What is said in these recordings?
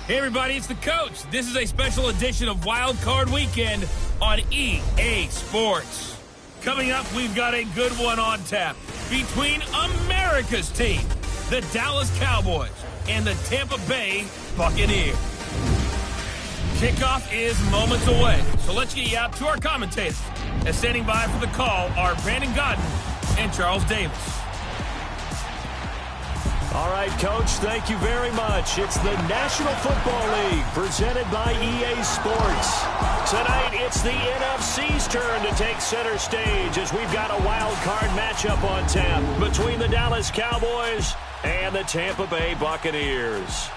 Hey everybody, it's the coach. This is a special edition of Wild Card Weekend on EA Sports. Coming up, we've got a good one on tap between America's team, the Dallas Cowboys, and the Tampa Bay Buccaneers. Kickoff is moments away, so let's get you out to our commentators. And standing by for the call are Brandon Godden and Charles Davis. All right, Coach, thank you very much. It's the National Football League presented by EA Sports. Tonight, it's the NFC's turn to take center stage as we've got a wild card matchup on tap between the Dallas Cowboys and the Tampa Bay Buccaneers.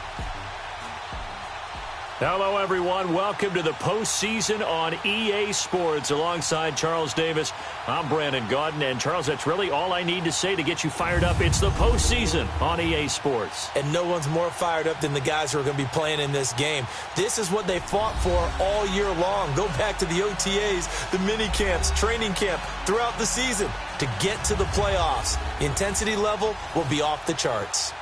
Hello, everyone. Welcome to the postseason on EA Sports. Alongside Charles Davis, I'm Brandon Godden. And, Charles, that's really all I need to say to get you fired up. It's the postseason on EA Sports. And no one's more fired up than the guys who are going to be playing in this game. This is what they fought for all year long. Go back to the OTAs, the mini camps, training camp, throughout the season to get to the playoffs. The intensity level will be off the charts.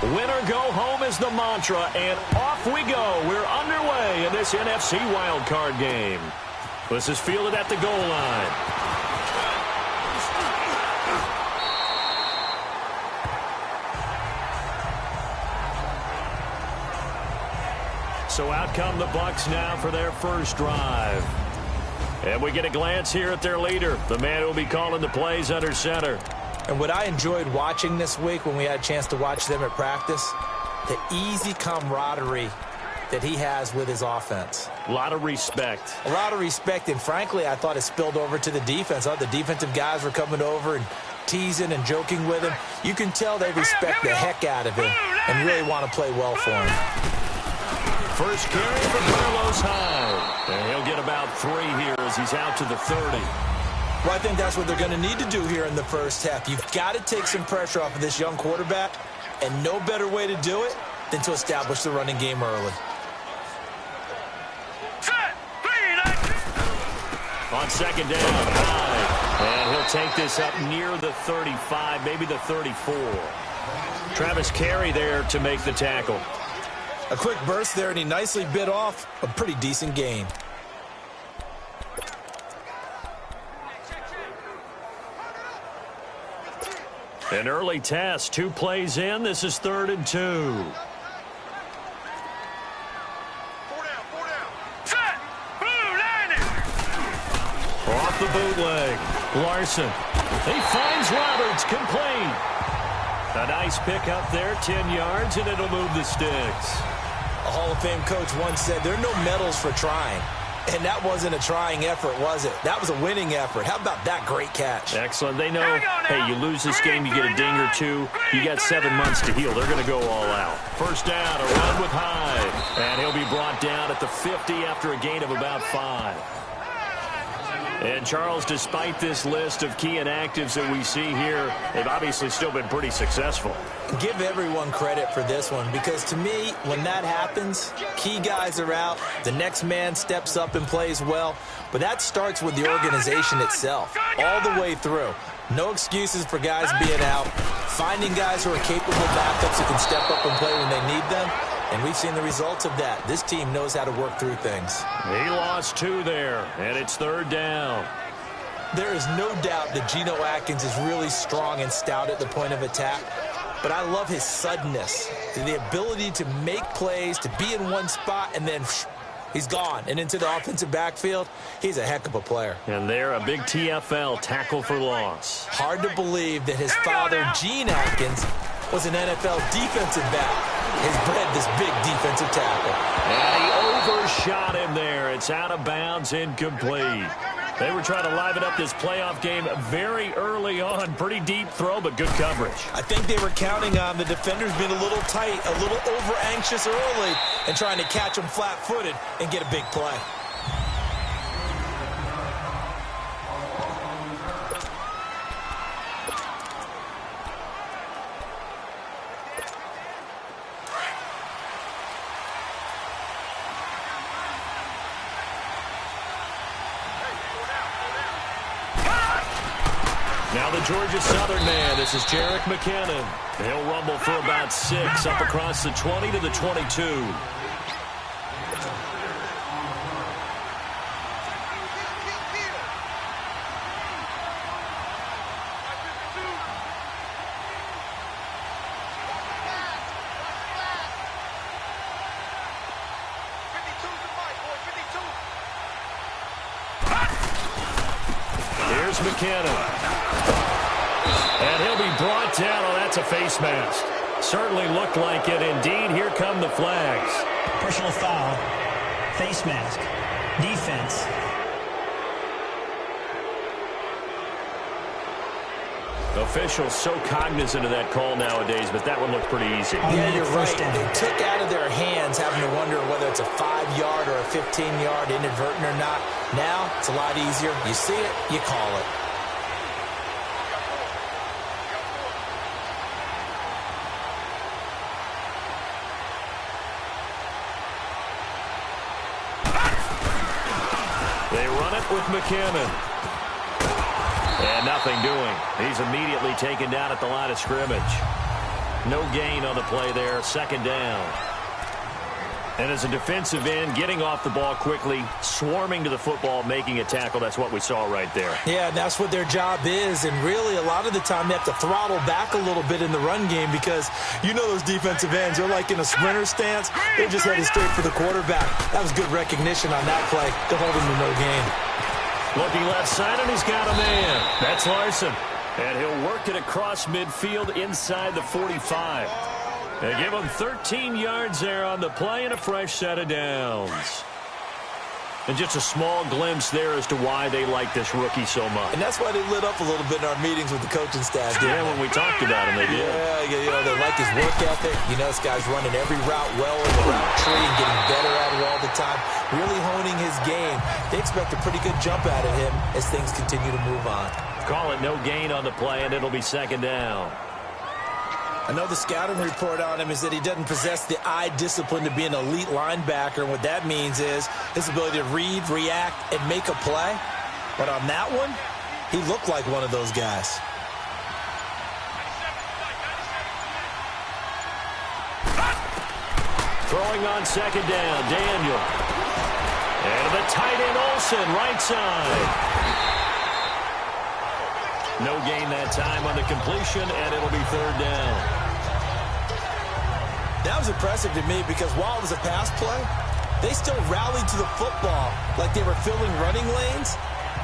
Winner go home is the mantra, and off we go. We're underway in this NFC wildcard game. This is fielded at the goal line. So out come the Bucs now for their first drive. And we get a glance here at their leader, the man who will be calling the plays under center. And what I enjoyed watching this week when we had a chance to watch them at practice, the easy camaraderie that he has with his offense. A lot of respect. A lot of respect, and frankly, I thought it spilled over to the defense. I thought the defensive guys were coming over and teasing and joking with him. You can tell they respect the heck out of him and really want to play well for him. First carry for Carlos Hyde. And he'll get about 3 here as he's out to the 30. Well, I think that's what they're going to need to do here in the first half. You've got to take some pressure off of this young quarterback, and no better way to do it than to establish the running game early. On second down, Hyde. And he'll take this up near the 35, maybe the 34. Travis Carey there to make the tackle. A quick burst there, and he nicely bit off a pretty decent gain. An early test, 2 plays in. This is 3rd and 2. 4 down. Set. Blue line. Off the bootleg. Larson. He finds Roberts, complete. A nice pickup there, 10 yards, and it'll move the sticks. A Hall of Fame coach once said, there are no medals for trying. And that wasn't a trying effort, was it? That was a winning effort. How about that great catch? Excellent. They know, hey, you lose this game, you get a ding or 2. You got 7 months to heal. They're going to go all out. First down, a run with Hyde. And he'll be brought down at the 50 after a gain of about 5. And, Charles, despite this list of key inactives that we see here, they've obviously still been pretty successful. Give everyone credit for this one, because to me, when that happens, key guys are out, the next man steps up and plays well, but that starts with the organization itself, all the way through. No excuses for guys being out, finding guys who are capable backups who can step up and play when they need them, and we've seen the results of that. This team knows how to work through things. He lost 2 there, and it's 3rd down. There is no doubt that Geno Atkins is really strong and stout at the point of attack, but I love his suddenness, the ability to make plays, to be in one spot, and then he's gone. And into the offensive backfield, he's a heck of a player. And there, a big TFL, tackle for loss. Hard to believe that his father, Gene Atkins, was an NFL defensive back. Has bred this big defensive tackle. And he overshot him there. It's out of bounds, incomplete. They were trying to liven up this playoff game very early on. Pretty deep throw, but good coverage. I think they were counting on the defenders being a little tight, a little over-anxious early, and trying to catch them flat-footed and get a big play. Now the Georgia Southern man, this is Jerick McKinnon. He'll rumble for about 6 up across the 20 to the 22. Here's McKinnon. And he'll be brought down. Oh, that's a face mask. Certainly looked like it. Indeed, here come the flags. Personal foul. Face mask. Defense. Officials so cognizant of that call nowadays, but that one looked pretty easy. Yeah, you're right. They took out of their hands having to wonder whether it's a 5-yard or a 15-yard inadvertent or not. Now, it's a lot easier. You see it, you call it. They run it with McKinnon. And nothing doing. He's immediately taken down at the line of scrimmage. No gain on the play there. Second down. And as a defensive end, getting off the ball quickly, swarming to the football, making a tackle. That's what we saw right there. Yeah, and that's what their job is. And really, a lot of the time, they have to throttle back a little bit in the run game because you know those defensive ends, they're like in a sprinter stance. They're just headed straight for the quarterback. That was good recognition on that play to hold him to no gain. Looking left side, and he's got a man. That's Larson. And he'll work it across midfield inside the 45. They give him 13 yards there on the play and a fresh set of downs. And just a small glimpse there as to why they like this rookie so much. And that's why they lit up a little bit in our meetings with the coaching staff. Yeah, when we talked about him, they did. Yeah, you know, they like his work ethic. You know, this guy's running every route well in the route tree and getting better at it all the time. Really honing his game. They expect a pretty good jump out of him as things continue to move on. Call it no gain on the play, and it'll be second down. I know the scouting report on him is that he doesn't possess the eye discipline to be an elite linebacker. And what that means is his ability to read, react, and make a play. But on that one, he looked like one of those guys. Throwing on second down, Daniel. And the tight end, Olsen, right side. No gain that time on the completion, and it'll be third down. That was impressive to me because while it was a pass play, they still rallied to the football like they were filling running lanes,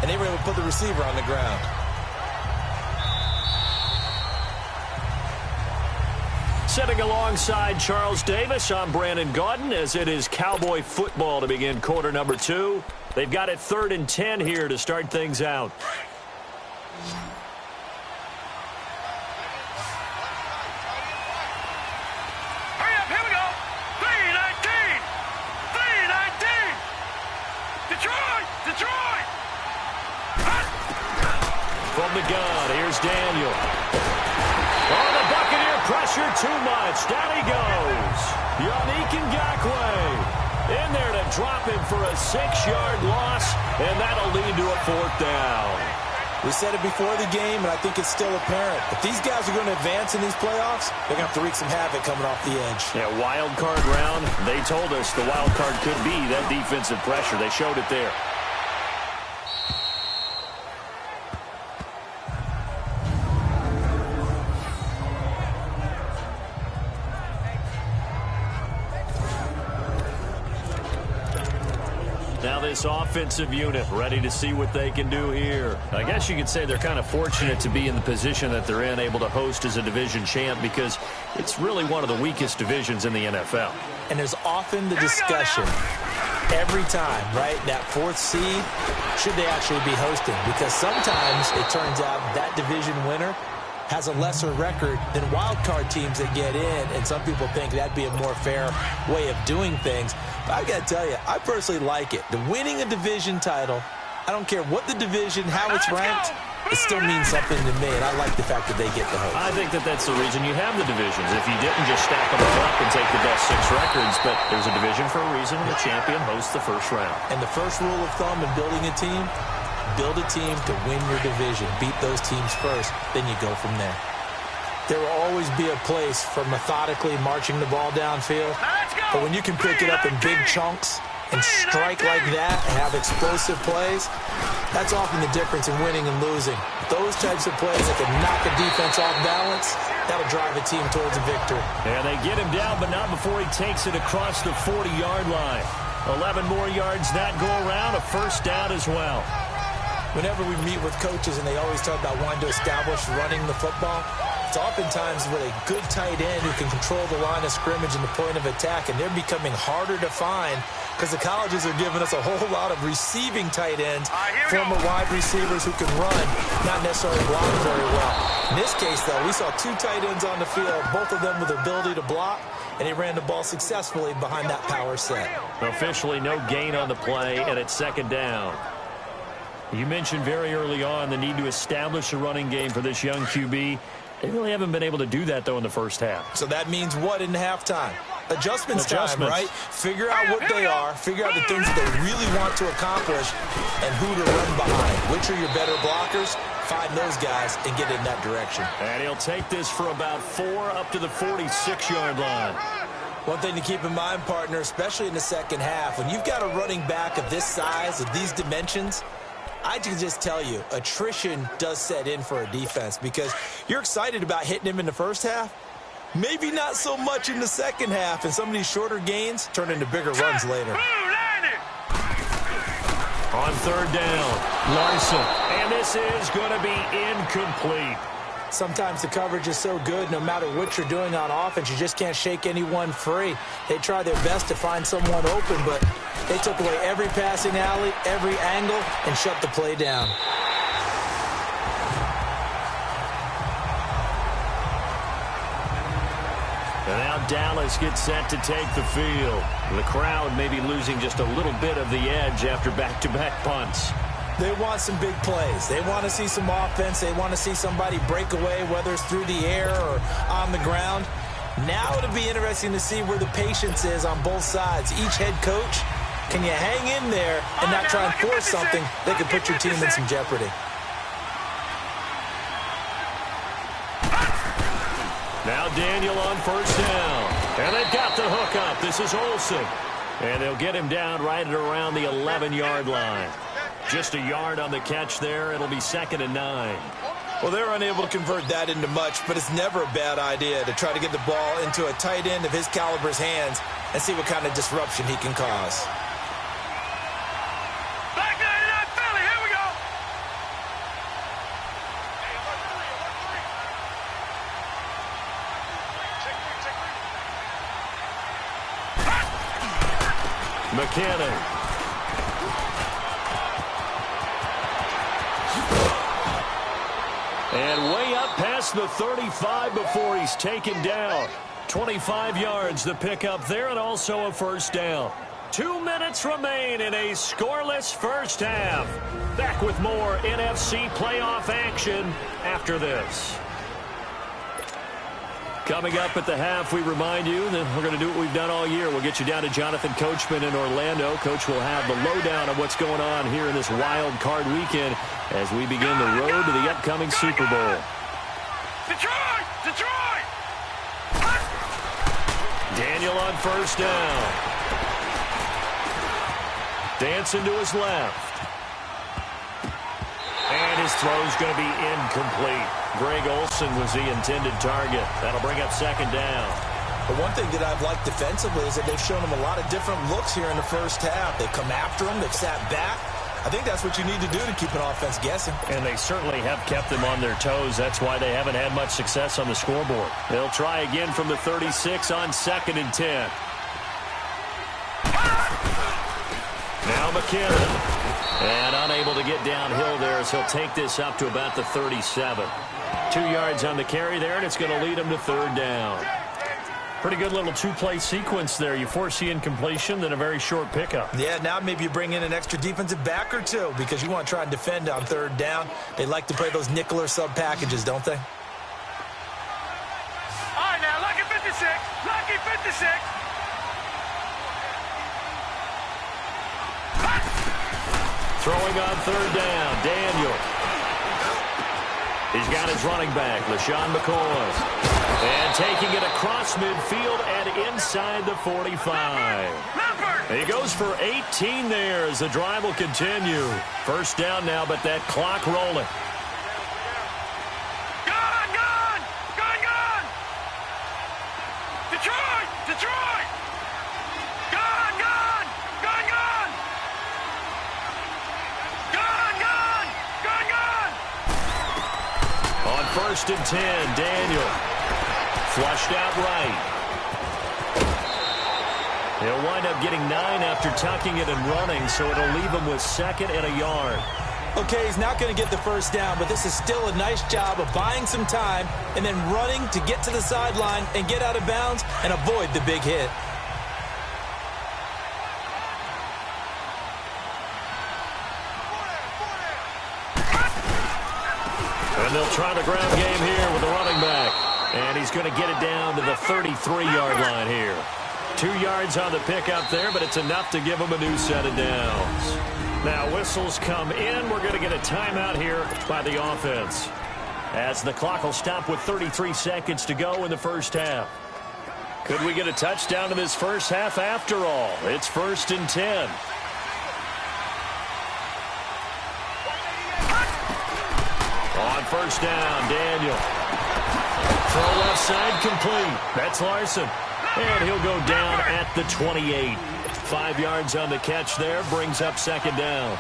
and they were able to put the receiver on the ground. Sitting alongside Charles Davis, I'm Brandon Gaudin, as it is Cowboy football to begin quarter number 2. They've got it 3rd and 10 here to start things out. From the gun, here's Daniel. Oh, the Buccaneer pressure too much. Down he goes. Yannick Ngakoue in there to drop him for a 6-yard loss, and that'll lead to a 4th down. We said it before the game, and I think it's still apparent. If these guys are going to advance in these playoffs, they're going to have to wreak some havoc coming off the edge. Yeah, wild card round. They told us the wild card could be that defensive pressure. They showed it there. Now this offensive unit ready to see what they can do here. I guess you could say they're kind of fortunate to be in the position that they're in, able to host as a division champ, because it's really one of the weakest divisions in the NFL. And there's often the discussion every time, right, that 4th seed, should they actually be hosting? Because sometimes it turns out that division winner has a lesser record than wild card teams that get in, and some people think that'd be a more fair way of doing things. But I got to tell you, I personally like it. The winning a division title, I don't care what the division, how it's ranked, it still means something to me, and I like the fact that they get the host. I think that that's the reason you have the divisions. If you didn't just stack them all up and take the best 6 records, but there's a division for a reason, and the champion hosts the first round. And the first rule of thumb in building a team, Build a team to win your division. Beat those teams first, then you go from there. There will always be a place for methodically marching the ball downfield, but when you can pick it up in big chunks and strike like that and have explosive plays, that's often the difference in winning and losing. Those types of plays that can knock a defense off balance, that'll drive a team towards a victory. And they get him down, but not before he takes it across the 40-yard line. 11 more yards that go around, a first down as well. Whenever we meet with coaches and they always talk about wanting to establish running the football, it's oftentimes with a good tight end who can control the line of scrimmage and the point of attack, and they're becoming harder to find because the colleges are giving us a whole lot of receiving tight ends, former wide receivers who can run, not necessarily block very well. In this case, though, we saw two tight ends on the field, both of them with the ability to block, and he ran the ball successfully behind that power set. Officially no gain on the play, and it's second down. You mentioned very early on the need to establish a running game for this young QB. They really haven't been able to do that, though, in the first half. So that means what in halftime? Adjustments time, right? Figure out what they are, figure out the things that they really want to accomplish, and who to run behind. Which are your better blockers? Find those guys and get in that direction. And he'll take this for about 4 up to the 46-yard line. One thing to keep in mind, partner, especially in the second half, when you've got a running back of this size, of these dimensions, I can just tell you, attrition does set in for a defense because you're excited about hitting him in the first half. Maybe not so much in the second half, and some of these shorter gains turn into bigger runs later. On third down, Larson, and this is going to be incomplete. Sometimes the coverage is so good, no matter what you're doing on offense, you just can't shake anyone free. They try their best to find someone open, but they took away every passing alley, every angle, and shut the play down. And now Dallas gets set to take the field. The crowd may be losing just a little bit of the edge after back-to-back punts. They want some big plays. They want to see some offense. They want to see somebody break away, whether it's through the air or on the ground. Now it'll be interesting to see where the patience is on both sides. Each head coach, can you hang in there and not try and force something that could put your team in some jeopardy? Now Daniel on first down. And they've got the hook up. This is Olsen. And they'll get him down right at around the 11-yard line. Just a yard on the catch there. It'll be 2nd and 9. Well, they're unable to convert that into much, but it's never a bad idea to try to get the ball into a tight end of his caliber's hands and see what kind of disruption he can cause. Black 99 Philly, here we go. McKinnon. And way up past the 35 before he's taken down. 25 yards the pickup there, and also a first down. 2 minutes remain in a scoreless first half. Back with more NFC playoff action after this. Coming up at the half, we remind you that we're going to do what we've done all year. We'll get you down to Jonathan Coachman in Orlando. Coach will have the lowdown of what's going on here in this wild card weekend as we begin the road to the upcoming Super Bowl. Detroit! Detroit! Daniel on first down. Dancing to his left. And his throw's going to be incomplete. Greg Olsen was the intended target. That'll bring up 2nd down. But one thing that I've liked defensively is that they've shown him a lot of different looks here in the first half. They've come after him. They've sat back. I think that's what you need to do to keep an offense guessing. And they certainly have kept them on their toes. That's why they haven't had much success on the scoreboard. They'll try again from the 36 on 2nd and 10. Now McKinnon. And unable to get downhill there as he'll take this up to about the 37. 2 yards on the carry there, and it's going to lead him to 3rd down. Pretty good little two-play sequence there. You force the incompletion, then a very short pickup. Yeah, now maybe you bring in an extra defensive back or two because you want to try and defend on 3rd down. They like to play those nickel or sub packages, don't they? All right, now, lucky 56. Lucky 56. Throwing on third down, Daniel. He's got his running back, LaShawn McCoy. And taking it across midfield and inside the 45. He goes for 18 there as the drive will continue. First down now, but that clock rolling. Gone, gone! Gone, gone! Detroit! Detroit! Gone, gone! Gone, gone! Gone, gone! Gone, gone! On first and 10, Daniel. Flushed out right. He'll wind up getting 9 after tucking it and running, so it'll leave him with second and a yard. Okay, he's not going to get the first down, but this is still a nice job of buying some time and then running to get to the sideline and get out of bounds and avoid the big hit. And they'll try the ground game here with the running back. And he's going to get it down to the 33-yard line here. 2 yards on the pickup there, but it's enough to give him a new set of downs. Now whistles come in. We're going to get a timeout here by the offense, as the clock will stop with 33 seconds to go in the first half. Could we get a touchdown in this first half after all? It's first and 10. On first down, Daniel. Throw left side complete. That's Larson. And he'll go down at the 28. 5 yards on the catch there, brings up second down.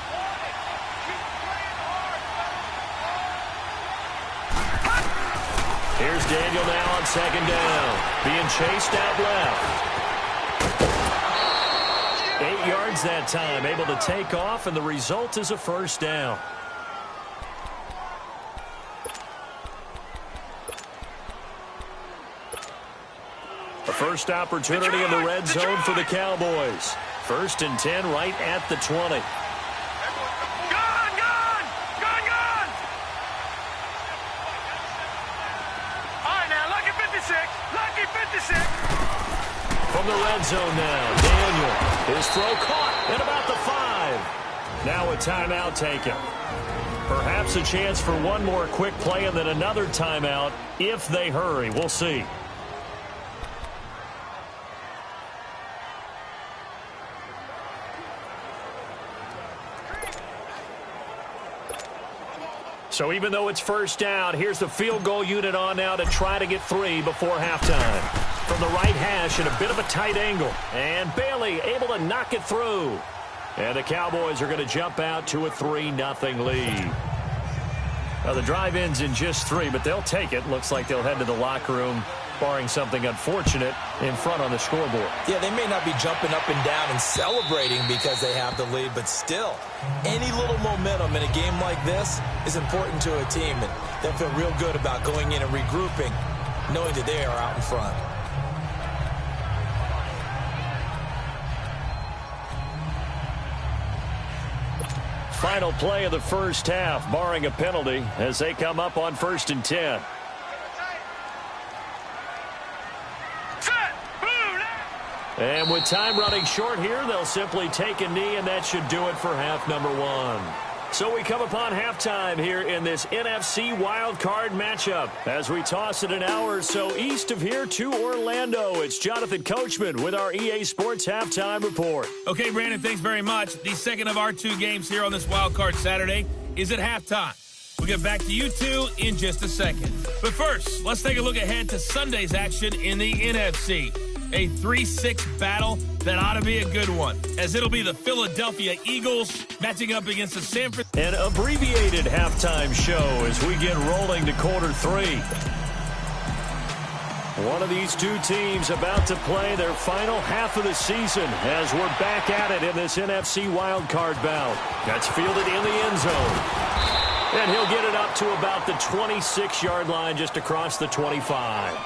Here's Daniel now on second down. Being chased out left. 8 yards that time, able to take off, and the result is a first down. A first opportunity in the red zone for the Cowboys. First and 10 right at the 20. Gone, gone! Gone, gone! All right, now, lucky 56. Lucky 56. From the red zone now, Daniel. His throw caught at about the 5. Now a timeout taken. Perhaps a chance for one more quick play and then another timeout if they hurry. We'll see. So even though it's first down, here's the field goal unit on now to try to get 3 before halftime. From the right hash at a bit of a tight angle. And Bailey able to knock it through. And the Cowboys are going to jump out to a 3-0 lead. Now the drive ends in just 3, but they'll take it. Looks like they'll head to the locker room, barring something unfortunate, in front on the scoreboard. Yeah, they may not be jumping up and down and celebrating because they have the lead, but still, any little momentum in a game like this is important to a team, and they'll feel real good about going in and regrouping, knowing that they are out in front. Final play of the first half, barring a penalty, as they come up on first and 10. And with time running short here, they'll simply take a knee, and that should do it for half number 1. So we come upon halftime here in this NFC wildcard matchup as we toss it an hour or so east of here to Orlando. It's Jonathan Coachman with our EA Sports Halftime Report. Okay, Brandon, thanks very much. The second of our 2 games here on this wildcard Saturday is at halftime. We'll get back to you two in just a second. But first, let's take a look ahead to Sunday's action in the NFC. A 3-6 battle that ought to be a good one, as it'll be the Philadelphia Eagles matching up against the San Francisco. An abbreviated halftime show as we get rolling to quarter 3. One of these 2 teams about to play their final half of the season as we're back at it in this NFC wildcard bout. That's fielded in the end zone. And he'll get it up to about the 26-yard line just across the 25.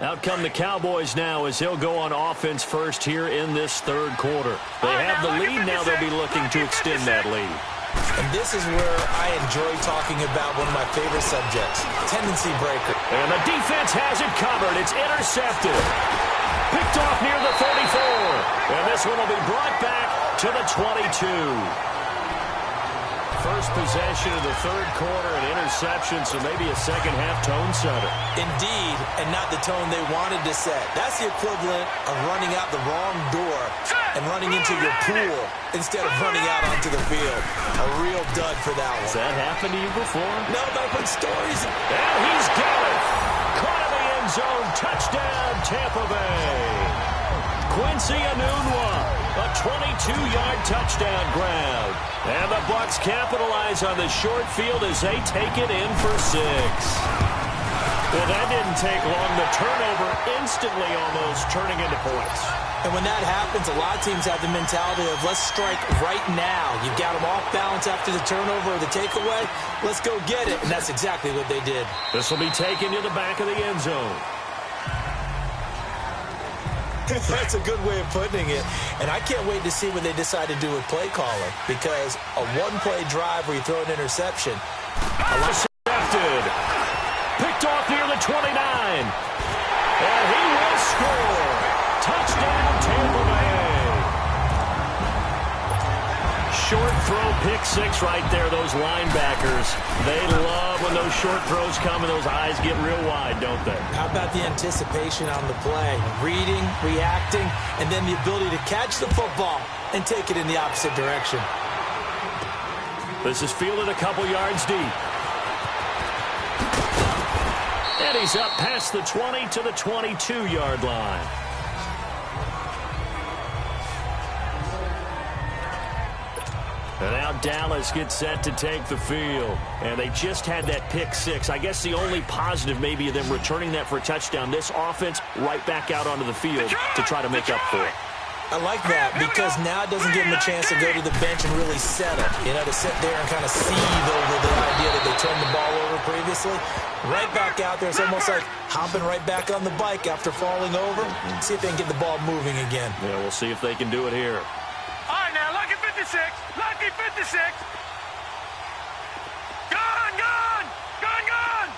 Out come the Cowboys now as they'll go on offense first here in this third quarter. They have the lead, now they'll be looking to extend that lead. And this is where I enjoy talking about one of my favorite subjects, tendency breaker. And the defense has it covered. It's intercepted. Picked off near the 34. And this one will be brought back to the 22. First possession of the third quarter, an interception, so maybe a second-half tone setter. Indeed, and not the tone they wanted to set. That's the equivalent of running out the wrong door and running into your pool instead of running out onto the field. A real dud for that one. Has that happened to you before? No, but I've heard stories. And he's got it. Caught in the end zone. Touchdown, Tampa Bay. Quincy Enunwa, a 22-yard touchdown grab. And the Bucs capitalize on the short field as they take it in for 6. Well, that didn't take long. The turnover instantly almost turning into points. And when that happens, a lot of teams have the mentality of let's strike right now. You've got them off balance after the turnover or the takeaway. Let's go get it. And that's exactly what they did. This will be taken to the back of the end zone. That's a good way of putting it. And I can't wait to see what they decide to do with play calling, because a one-play drive where you throw an interception. Intercepted. Picked off near the 29. And he will score. Touchdown, Tampa Bay. Short throw, pick 6 right there. Those linebackers, they love when those short throws come and those eyes get real wide, don't they? How about the anticipation on the play? Reading, reacting, and then the ability to catch the football and take it in the opposite direction. This is fielded a couple yards deep. And he's up past the 20 to the 22-yard line. And now Dallas gets set to take the field. And they just had that pick 6. I guess the only positive maybe of them returning that for a touchdown. This offense right back out onto the field to try to make up for it. I like that because now it doesn't give them a chance to go to the bench and really settle. You know, to sit there and kind of seethe over the idea that they turned the ball over previously. Right back out there. It's almost like hopping right back on the bike after falling over. See if they can get the ball moving again. Yeah, we'll see if they can do it here. All right, now, lucky 56. Lucky 56. Gone, gone. Gone, gone.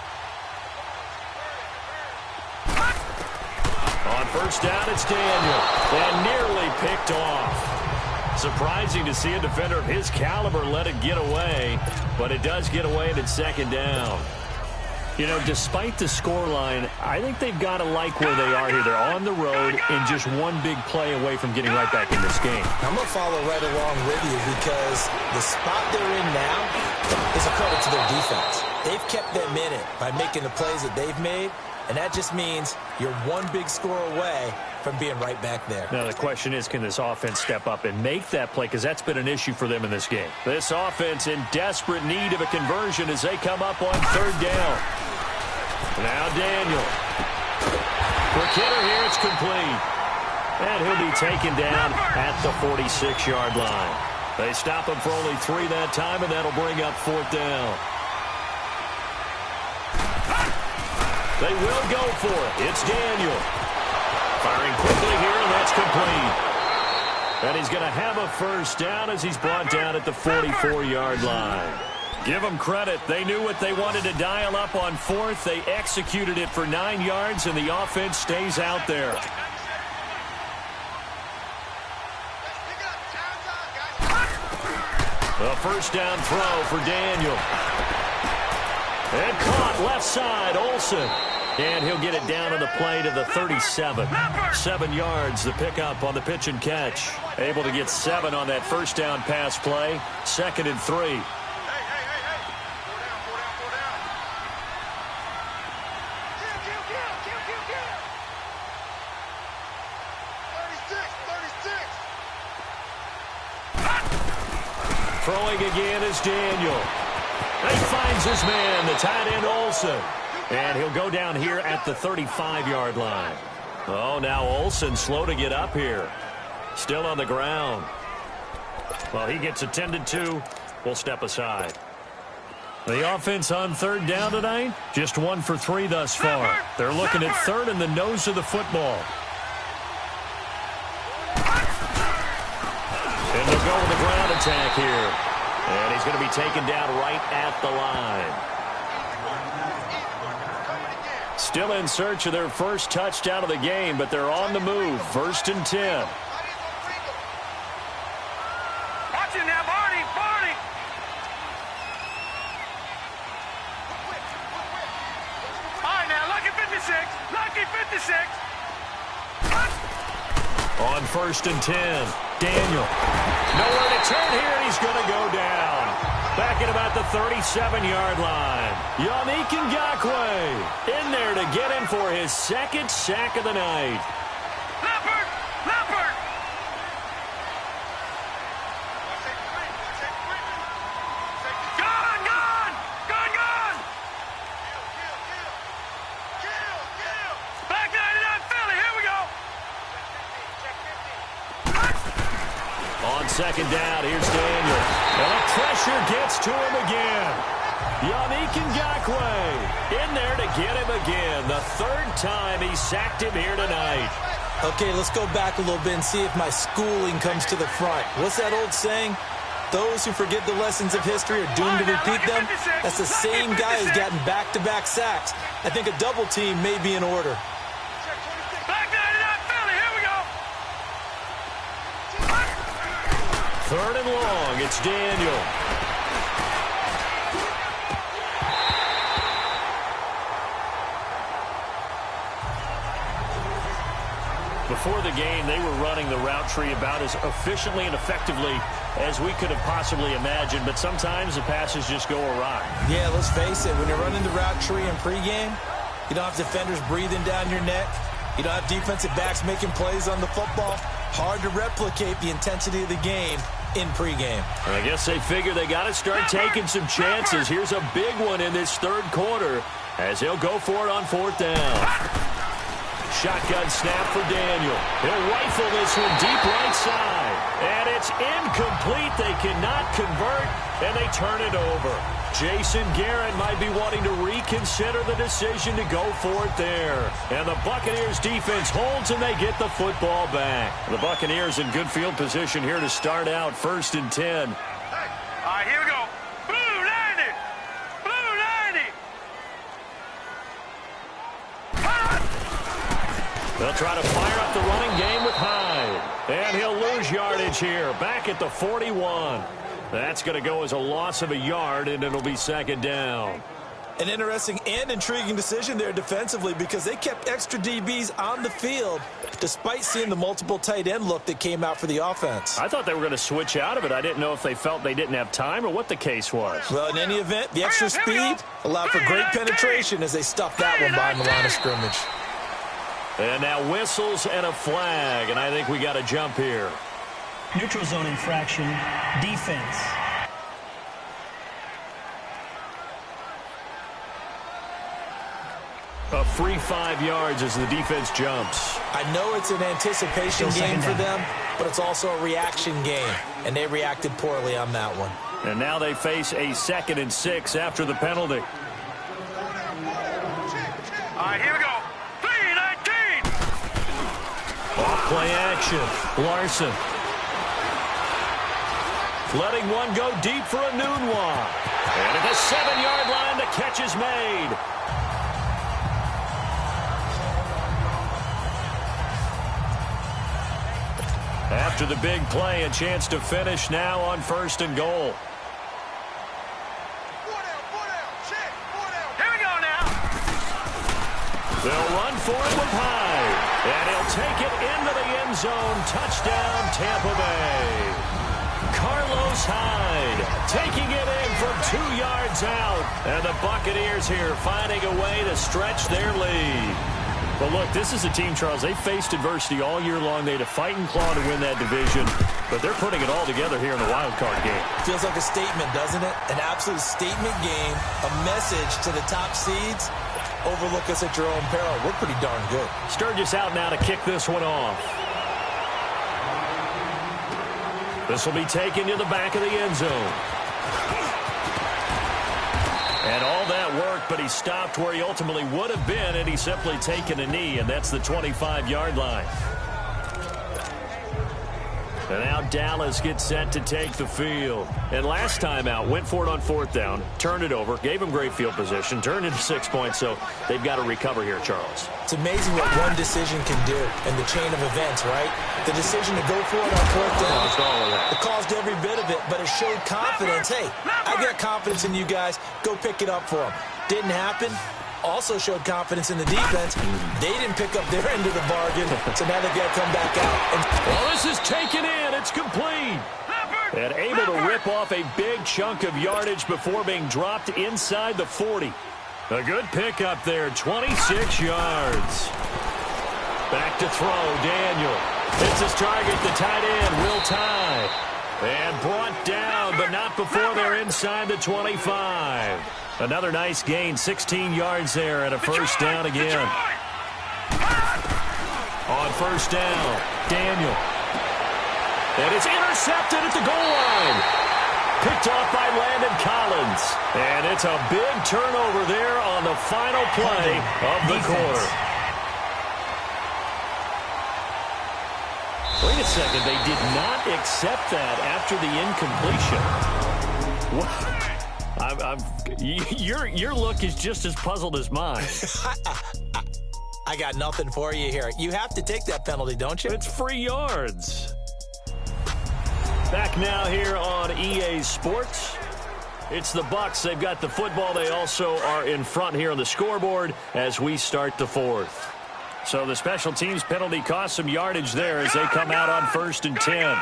On first down, it's Daniel. And nearly picked off. Surprising to see a defender of his caliber let it get away. But it does get away and it's second down. You know, despite the scoreline, I think they've got to like where they are here. They're on the road and just one big play away from getting right back in this game. I'm going to follow right along with you because the spot they're in now is a credit to their defense. They've kept them in it by making the plays that they've made, and that just means you're one big score away from being right back there. Now, the question is, can this offense step up and make that play? Because that's been an issue for them in this game. This offense in desperate need of a conversion as they come up on third down. Now Daniel. For Kidder here, it's complete. And he'll be taken down at the 46-yard line. They stop him for only 3 that time, and that'll bring up fourth down. They will go for it. It's Daniel. Firing quickly here, and that's complete. And he's going to have a first down as he's brought down at the 44-yard line. Give them credit. They knew what they wanted to dial up on fourth. They executed it for 9 yards, and the offense stays out there. A first down throw for Daniel. And caught left side, Olsen. And he'll get it down on the play to the 37. 7 yards, the pickup on the pitch and catch. Able to get 7 on that first down pass play. 2nd and 3. Throwing again is Daniel. He finds his man, the tight end Olsen. And he'll go down here at the 35-yard line. Oh, now Olsen slow to get up here. Still on the ground. Well, he gets attended to. We'll step aside. The offense on third down tonight, just 1 for 3 thus far. They're looking at third in the nose of the football. And they'll go with the ground attack here. And he's going to be taken down right at the line. Still in search of their first touchdown of the game, but they're on the move. 1st and 10. Watch it now, Barney. All right, now, lucky 56. On 1st and 10, Daniel. Nowhere to turn here, and he's going to go down. Back at about the 37-yard line. Yannick Ngakoue in there to get him for his 2nd sack of the night. Leopard! Gone! Back 99 Philly, here we go! On 2nd down, here's Daniel. And the pressure gets to him again. Yannick Ngakoue in there to get him again. The 3rd time he sacked him here tonight. Okay, let's go back a little bit and see if my schooling comes to the front. What's that old saying? Those who forget the lessons of history are doomed to repeat them. That's the same guy who's gotten back-to-back sacks. I think a double team may be in order. Back 99 Philly, here we go! 3rd and long, it's Daniel. Before the game, they were running the route tree about as efficiently and effectively as we could have possibly imagined, but sometimes the passes just go awry. Yeah, let's face it, when you're running the route tree in pregame, you don't have defenders breathing down your neck. You don't have defensive backs making plays on the football. Hard to replicate the intensity of the game in pregame. I guess they figure they got to start taking some chances. Here's a big one in this 3rd quarter as he'll go for it on 4th down. Shotgun snap for Daniel. He'll rifle this one deep right side. And it's incomplete. They cannot convert, and they turn it over. Jason Garrett might be wanting to reconsider the decision to go for it there. And the Buccaneers defense holds, and they get the football back. The Buccaneers in good field position here to start out. 1st and 10. All right, here we go. Blue 90! They'll try to fire up the running game with Hyde. And he'll lose yardage here. Back at the 41. That's going to go as a loss of a yard, and it'll be 2nd down. An interesting and intriguing decision there defensively because they kept extra DBs on the field despite seeing the multiple tight end look that came out for the offense. I thought they were going to switch out of it. I didn't know if they felt they didn't have time or what the case was. Well, in any event, the extra speed allowed for great penetration as they stuffed that one behind the line of scrimmage. And now whistles and a flag, and I think we got a jump here. Neutral zone infraction, defense. A free 5 yards as the defense jumps. I know it's an anticipation game for them, but it's also a reaction game, and they reacted poorly on that one. And now they face a 2nd and 6 after the penalty. All right, here we go. 3-19. Off play action. Larson. Letting one go deep for a noon walk. And at the 7-yard line, the catch is made. After the big play, a chance to finish now on 1st and goal. Here we go now. They'll run for it with Hyde. And he'll take it into the end zone. Touchdown, Tampa Bay. Carlos Hyde taking it in from 2 yards out. And the Buccaneers here finding a way to stretch their lead. But look, this is a team, Charles, they faced adversity all year long. They had to fight and claw to win that division. But they're putting it all together here in the wild card game. Feels like a statement, doesn't it? An absolute statement game, a message to the top seeds. Overlook us at your own peril. We're pretty darn good. Sturgis out now to kick this one off. This will be taken to the back of the end zone. And all that worked, but he stopped where he ultimately would have been, and he's simply taken a knee, and that's the 25-yard line. And now Dallas gets set to take the field. And last time out, went for it on 4th down, turned it over, gave them great field position, turned into 6 points, so they've got to recover here, Charles. It's amazing what one decision can do in the chain of events, right? The decision to go for it on 4th down. Caused all of that. It caused every bit of it, but it showed confidence. Hey, I got confidence in you guys. Go pick it up for them. Didn't happen. Also showed confidence in the defense. They didn't pick up their end of the bargain, so now they've got to come back out. Well, this is taken in. It's complete. And able to rip off a big chunk of yardage before being dropped inside the 40. A good pickup there, 26 yards. Back to throw, Daniel. Hits his target, the tight end, Will Tye. And brought down, but not before they're inside the 25. Another nice gain, 16 yards there, and a first down again. On first down, Daniel. And it's intercepted at the goal line. Picked off by Landon Collins. And it's a big turnover there on the final play of the quarter. Wait a second, they did not accept that after the incompletion. What? Your look is just as puzzled as mine. I got nothing for you here. You have to take that penalty, don't you? It's free yards. Back now here on EA Sports. It's the Bucs. They've got the football. They also are in front here on the scoreboard as we start the 4th. So the special teams penalty cost some yardage there as they come out on 1st and 10.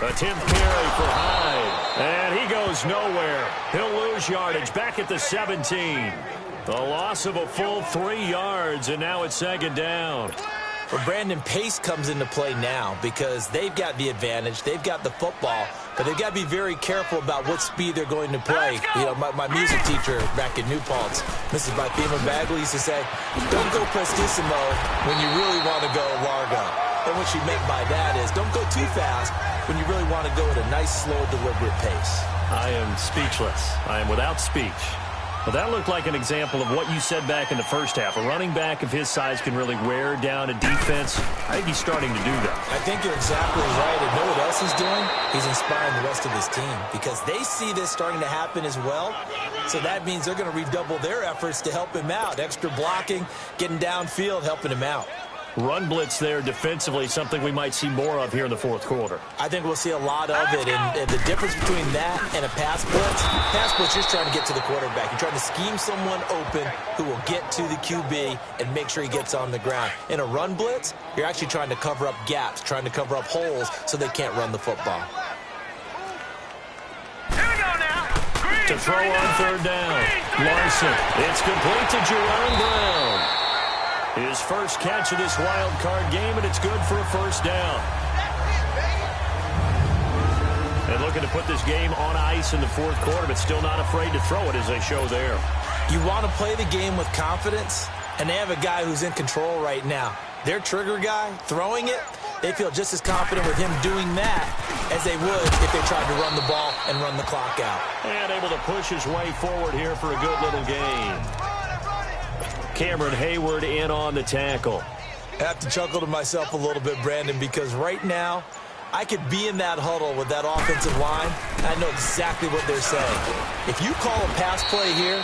A 10th carry for Hyde. And he goes nowhere. He'll lose yardage back at the 17. The loss of a full 3 yards, and now it's 2nd down. Well, Brandon, pace comes into play now because they've got the advantage. They've got the football, but they've got to be very careful about what speed they're going to play. You know, my music teacher back in New Paltz, Mrs. Bifema Bagley, used to say, don't go prestissimo when you really want to go largo. And what she meant by that is don't go too fast when you really want to go at a nice, slow, deliberate pace. I am speechless. I am without speech. Well, that looked like an example of what you said back in the first half. A running back of his size can really wear down a defense. I think he's starting to do that. I think you're exactly right. And know what else he's doing? He's inspiring the rest of his team because they see this starting to happen as well. So that means they're going to redouble their efforts to help him out. Extra blocking, getting downfield, helping him out. Run blitz there defensively, something we might see more of here in the 4th quarter. I think we'll see a lot of it, and the difference between that and a pass blitz, you're just trying to get to the quarterback. You're trying to scheme someone open who will get to the QB and make sure he gets on the ground. In a run blitz, you're actually trying to cover up gaps, trying to cover up holes so they can't run the football. To throw on 3rd down, Larson. It's complete to Jerome Brown. His first catch of this wild card game, and it's good for a first down. And looking to put this game on ice in the 4th quarter, but still not afraid to throw it as they show there. You want to play the game with confidence, and they have a guy who's in control right now. Their trigger guy, throwing it, they feel just as confident with him doing that as they would if they tried to run the ball and run the clock out. And able to push his way forward here for a good little gain. Cameron Hayward in on the tackle. I have to chuckle to myself a little bit, Brandon, because right now I could be in that huddle with that offensive line. I know exactly what they're saying. If you call a pass play here,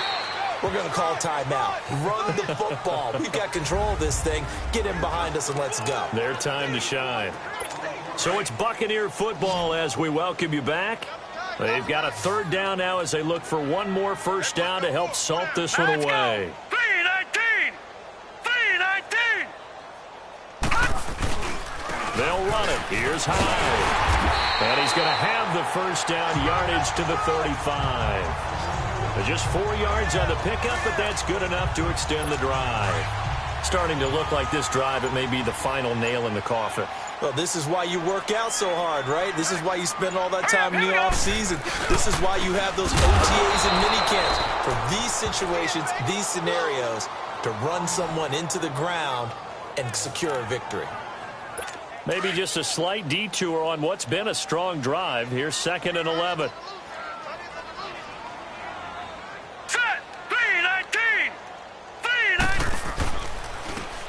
we're going to call timeout. Run the football. We've got control of this thing. Get him behind us and let's go. Their time to shine. So it's Buccaneer football as we welcome you back. They've got a 3rd down now as they look for one more first down to help salt this one away. They'll run it. Here's Hyde. And he's going to have the first down, yardage to the 35. Just 4 yards on the pickup, but that's good enough to extend the drive. Starting to look like this drive, it may be the final nail in the coffin. Well, this is why you work out so hard, right? This is why you spend all that time in the offseason. This is why you have those OTAs and minicamps. For these situations, these scenarios, to run someone into the ground and secure a victory. Maybe just a slight detour on what's been a strong drive. Here's 2nd and 11.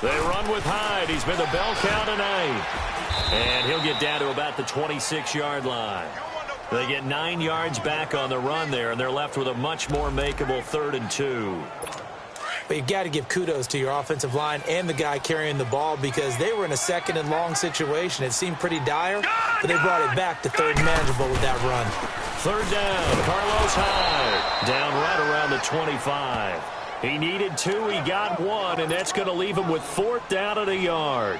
They run with Hyde. He's been the bell cow tonight. And he'll get down to about the 26-yard line. They get 9 yards back on the run there, and they're left with a much more makeable 3rd and 2. But you got to give kudos to your offensive line and the guy carrying the ball because they were in a 2nd and long situation. It seemed pretty dire, but they brought it back to 3rd and manageable with that run. 3rd down, Carlos Hyde, down right around the 25. He needed 2, he got 1, and that's going to leave him with 4th down and a yard.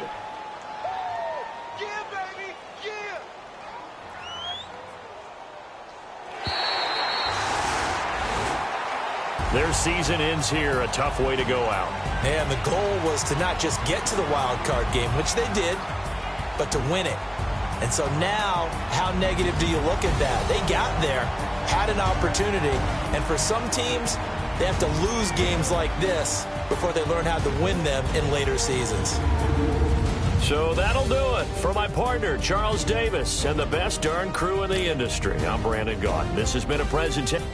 Their season ends here, a tough way to go out. And the goal was to not just get to the wild card game, which they did, but to win it. And so now, how negative do you look at that? They got there, had an opportunity, and for some teams, they have to lose games like this before they learn how to win them in later seasons. So that'll do it. For my partner, Charles Davis, and the best darn crew in the industry, I'm Brandon Gaudin. This has been a presentation.